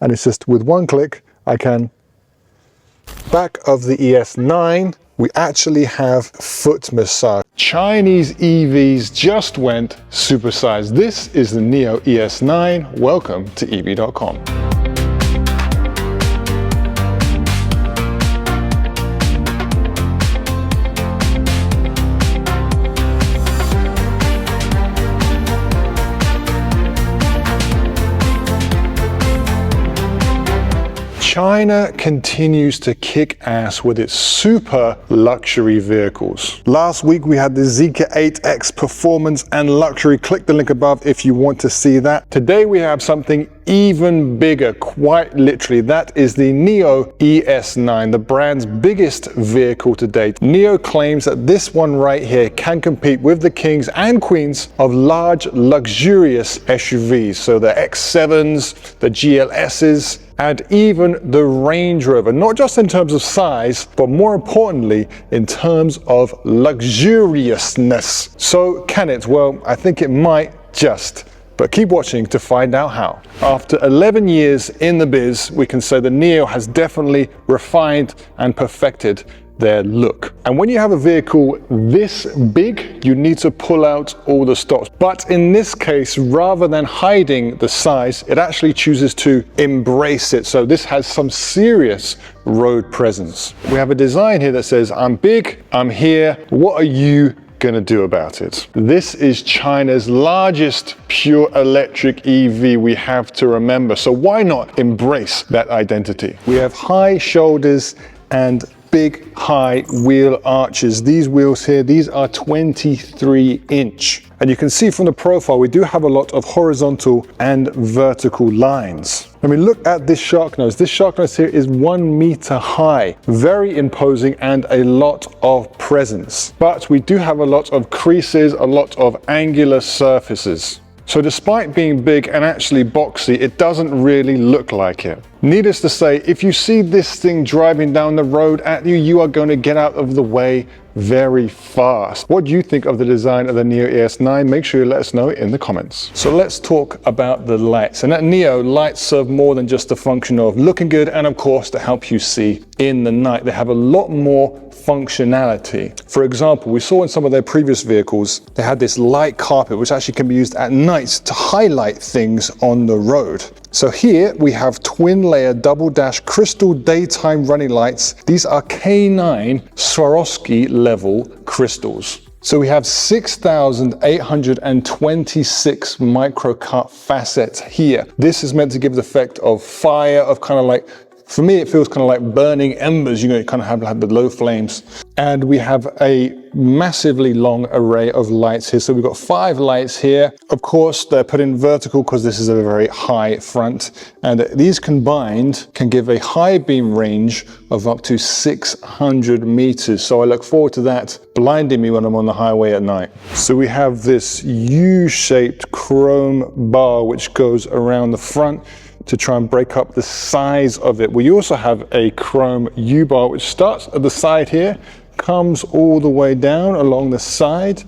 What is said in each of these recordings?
And it's just with one click, I can, back of the ES9, we actually have foot massage. Chinese EVs just went supersized. This is the Neo ES9. Welcome to EV.com. China continues to kick ass with its super luxury vehicles. Last week we had the Zeekr 8X performance and luxury. Click the link above if you want to see that. Today we have something even bigger, quite literally. That is the Neo ES9, the brand's biggest vehicle to date. Neo claims that this one right here can compete with the kings and queens of large, luxurious SUVs. So the X7s, the GLSs, and even the Range Rover, not just in terms of size, but more importantly, in terms of luxuriousness. So can it? Well, I think it might just. But keep watching to find out how. After 11 years in the biz, we can say the Neo has definitely refined and perfected their look. And when you have a vehicle this big, you need to pull out all the stops. But in this case, rather than hiding the size, it actually chooses to embrace it. So this has some serious road presence. We have a design here that says, I'm big, I'm here, what are you gonna do about it? This is China's largest pure electric EV, we have to remember. So why not embrace that identity? We have high shoulders and big high wheel arches. These wheels here, these are 23-inch. And you can see from the profile, we do have a lot of horizontal and vertical lines. I mean, look at this shark nose. This shark nose here is 1 meter high, very imposing and a lot of presence. But we do have a lot of creases, a lot of angular surfaces. So despite being big and actually boxy, it doesn't really look like it. Needless to say, if you see this thing driving down the road at you, you are going to get out of the way very fast. What do you think of the design of the Neo ES9? Make sure you let us know in the comments. So let's talk about the lights. And at Neo, lights serve more than just the function of looking good and of course to help you see in the night. They have a lot more functionality. For example, we saw in some of their previous vehicles, they had this light carpet which actually can be used at night to highlight things on the road. So here we have twin layer double dash crystal daytime running lights. These are K9 Swarovski level crystals. So we have 6,826 micro cut facets here. This is meant to give the effect of fire, of kind of like, for me, it feels kind of like burning embers, you know, you kind of have the low flames. And we have a massively long array of lights here. So we've got 5 lights here. Of course, they're put in vertical because this is a very high front. And these combined can give a high beam range of up to 600 meters. So I look forward to that blinding me when I'm on the highway at night. So we have this U-shaped chrome bar which goes around the front to try and break up the size of it. We also have a chrome U-bar which starts at the side here, comes all the way down along the side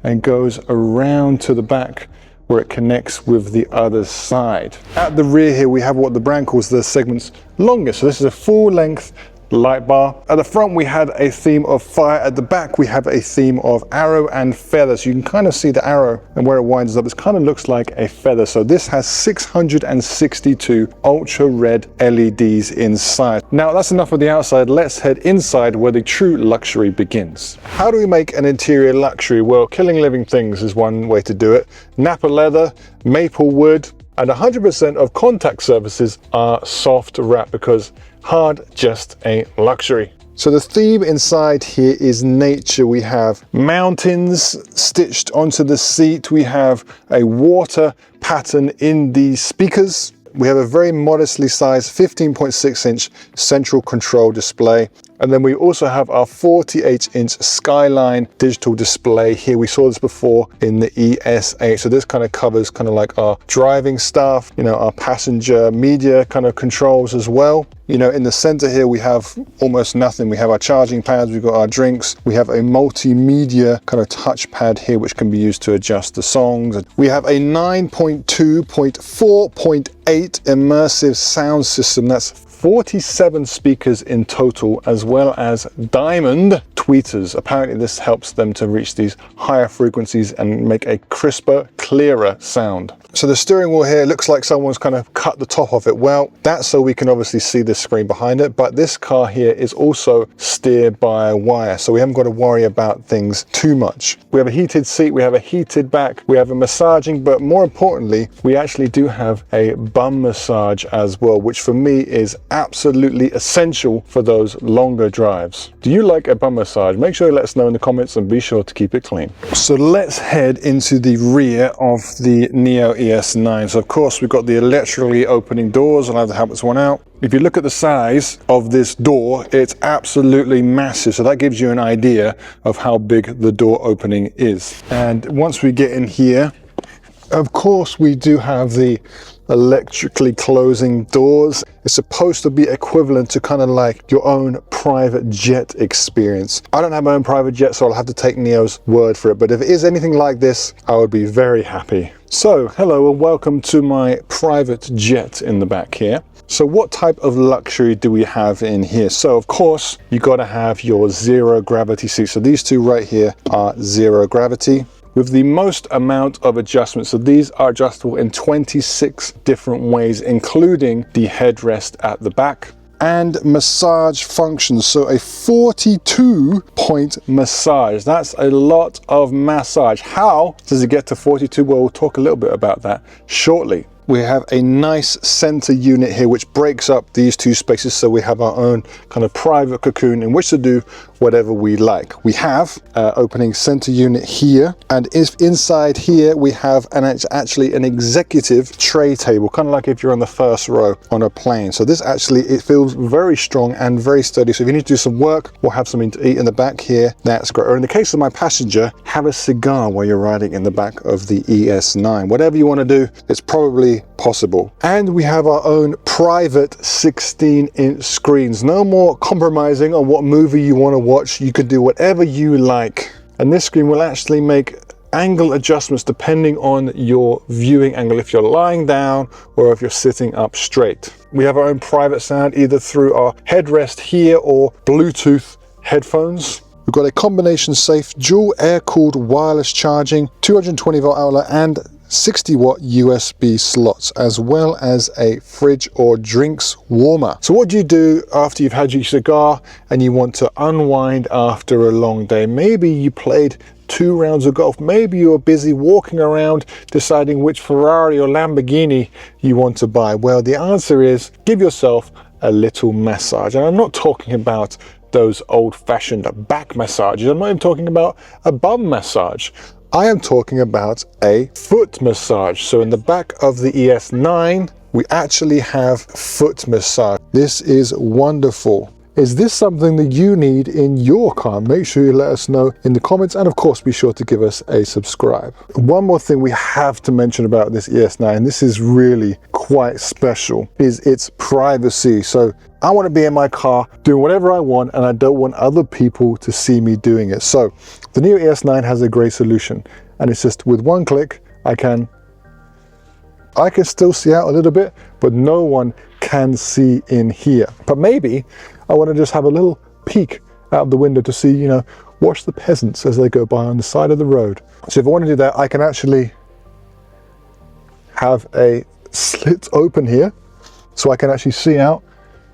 and goes around to the back where it connects with the other side. At the rear here we have what the brand calls the segment's longest. So this is a full length light bar. At the front we had a theme of fire. At the back we have a theme of arrow and feather. So you can kind of see the arrow and where it winds up. It kind of looks like a feather. So this has 662 ultra red LEDs inside. Now that's enough of the outside. Let's head inside where the true luxury begins. How do we make an interior luxury? Well, killing living things is one way to do it. Nappa leather, maple wood, and 100% of contact surfaces are soft wrap because hard just ain't luxury. So the theme inside here is nature. We have mountains stitched onto the seat. We have a water pattern in the speakers. We have a very modestly sized 15.6-inch central control display. And then we also have our 48-inch Skyline digital display here. We saw this before in the ES8. So this kind of covers kind of like our driving stuff, you know, our passenger media kind of controls as well. You know, in the center here, we have almost nothing. We have our charging pads, we've got our drinks. We have a multimedia kind of touchpad here, which can be used to adjust the songs. We have a 9.2.4.8 immersive sound system. That's 47 speakers in total, as well as diamond tweeters. Apparently this helps them to reach these higher frequencies and make a crisper, clearer sound. So the steering wheel here looks like someone's kind of cut the top off it. Well, that's so we can obviously see the screen behind it, but this car here is also steered by wire, so we haven't got to worry about things too much. We have a heated seat, we have a heated back, we have a massaging, but more importantly, we actually do have a bum massage as well, which for me is absolutely essential for those longer drives. Do you like a bum massage? Make sure you let us know in the comments and be sure to keep it clean. So let's head into the rear of the Neo ES9. So of course we've got the electrically opening doors. I'll have to help this one out. If you look at the size of this door, it's absolutely massive. So that gives you an idea of how big the door opening is. And once we get in here, of course we do have the electrically closing doors. It's supposed to be equivalent to kind of like your own private jet experience. I don't have my own private jet, so I'll have to take Neo's word for it. But if it is anything like this, I would be very happy. So hello and welcome to my private jet in the back here. So what type of luxury do we have in here? So of course, you got to have your zero gravity seats. So these two right here are zero gravity, with the most amount of adjustments. So these are adjustable in 26 different ways, including the headrest at the back and massage functions. So a 42-point massage. That's a lot of massage. How does it get to 42? Well, we'll talk a little bit about that shortly. We have a nice center unit here which breaks up these two spaces, so we have our own kind of private cocoon in which to do whatever we like. We have opening center unit here, and if inside here we have actually an executive tray table, kind of like if you're on the first row on a plane. So this actually, it feels very strong and very sturdy. So if you need to do some work or have something to eat in the back here, that's great. Or in the case of my passenger, have a cigar while you're riding in the back of the ES9. Whatever you want to do, it's probably possible. And we have our own private 16-inch screens. No more compromising on what movie you want to watch. You can do whatever you like. And this screen will actually make angle adjustments depending on your viewing angle, if you're lying down or if you're sitting up straight. We have our own private sound either through our headrest here or Bluetooth headphones. We've got a combination safe dual air-cooled wireless charging, 220-volt outlet and 60-watt USB slots, as well as a fridge or drinks warmer. So what do you do after you've had your cigar and you want to unwind after a long day? Maybe you played 2 rounds of golf. Maybe you're busy walking around deciding which Ferrari or Lamborghini you want to buy. Well, the answer is give yourself a little massage. And I'm not talking about those old-fashioned back massages. I'm not even talking about a bum massage. I am talking about a foot massage. So in the back of the ES9, we actually have foot massage. This is wonderful. Is this something that you need in your car? Make sure you let us know in the comments, and of course be sure to give us a subscribe. One more thing we have to mention about this ES9, and this is really quite special, is its privacy. So I want to be in my car doing whatever I want, and I don't want other people to see me doing it. So the Neo ES9 has a great solution, and it's just with one click I can still see out a little bit, but no one can see in here. But maybe I want to just have a little peek out of the window to see, watch the peasants as they go by on the side of the road. So if I want to do that, I can actually have a slit open here, so I can actually see out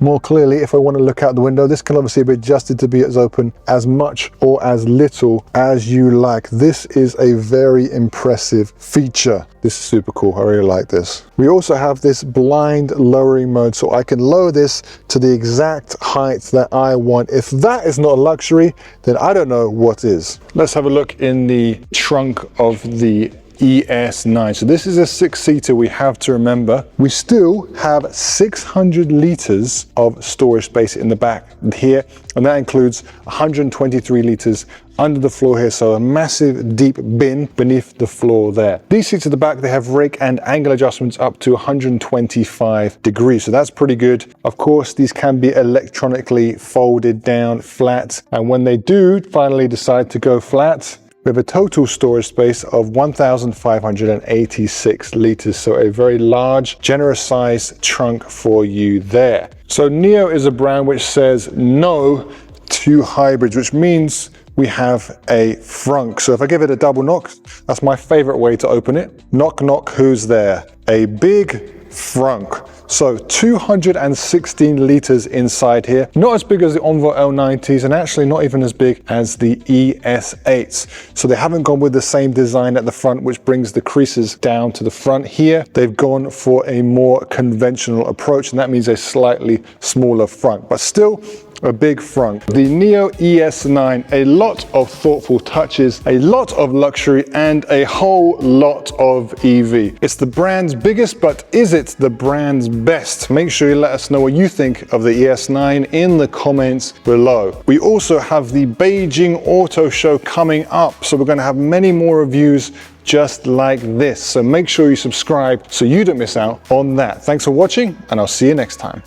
more clearly if I want to look out the window. This can obviously be adjusted to be as open as much or as little as you like. This is a very impressive feature. This is super cool. I really like this. We also have this blind lowering mode, so I can lower this to the exact height that I want. If that is not a luxury, then I don't know what is. Let's have a look in the trunk of the ES9. So this is a 6-seater. We have to remember we still have 600 liters of storage space in the back here, and that includes 123 liters under the floor here, so a massive deep bin beneath the floor there. These seats at the back, they have rake and angle adjustments up to 125 degrees, so that's pretty good. Of course, these can be electronically folded down flat, and when they do finally decide to go flat, we have a total storage space of 1,586 liters, so a very large, generous size trunk for you there. So Neo is a brand which says no to hybrids, which means we have a frunk. So if I give it a double knock, that's my favorite way to open it. Knock, knock, who's there? A big frunk. So 216 liters inside here, not as big as the Envoy L90s and actually not even as big as the ES8s. So they haven't gone with the same design at the front, which brings the creases down to the front here. They've gone for a more conventional approach, and that means a slightly smaller front, but still a big frunk. The Neo ES9, a lot of thoughtful touches, a lot of luxury, and a whole lot of EV. It's the brand's biggest, but is it the brand's best? Make sure you let us know what you think of the ES9 in the comments below. We also have the Beijing Auto Show coming up, so we're going to have many more reviews just like this. So make sure you subscribe so you don't miss out on that. Thanks for watching, and I'll see you next time.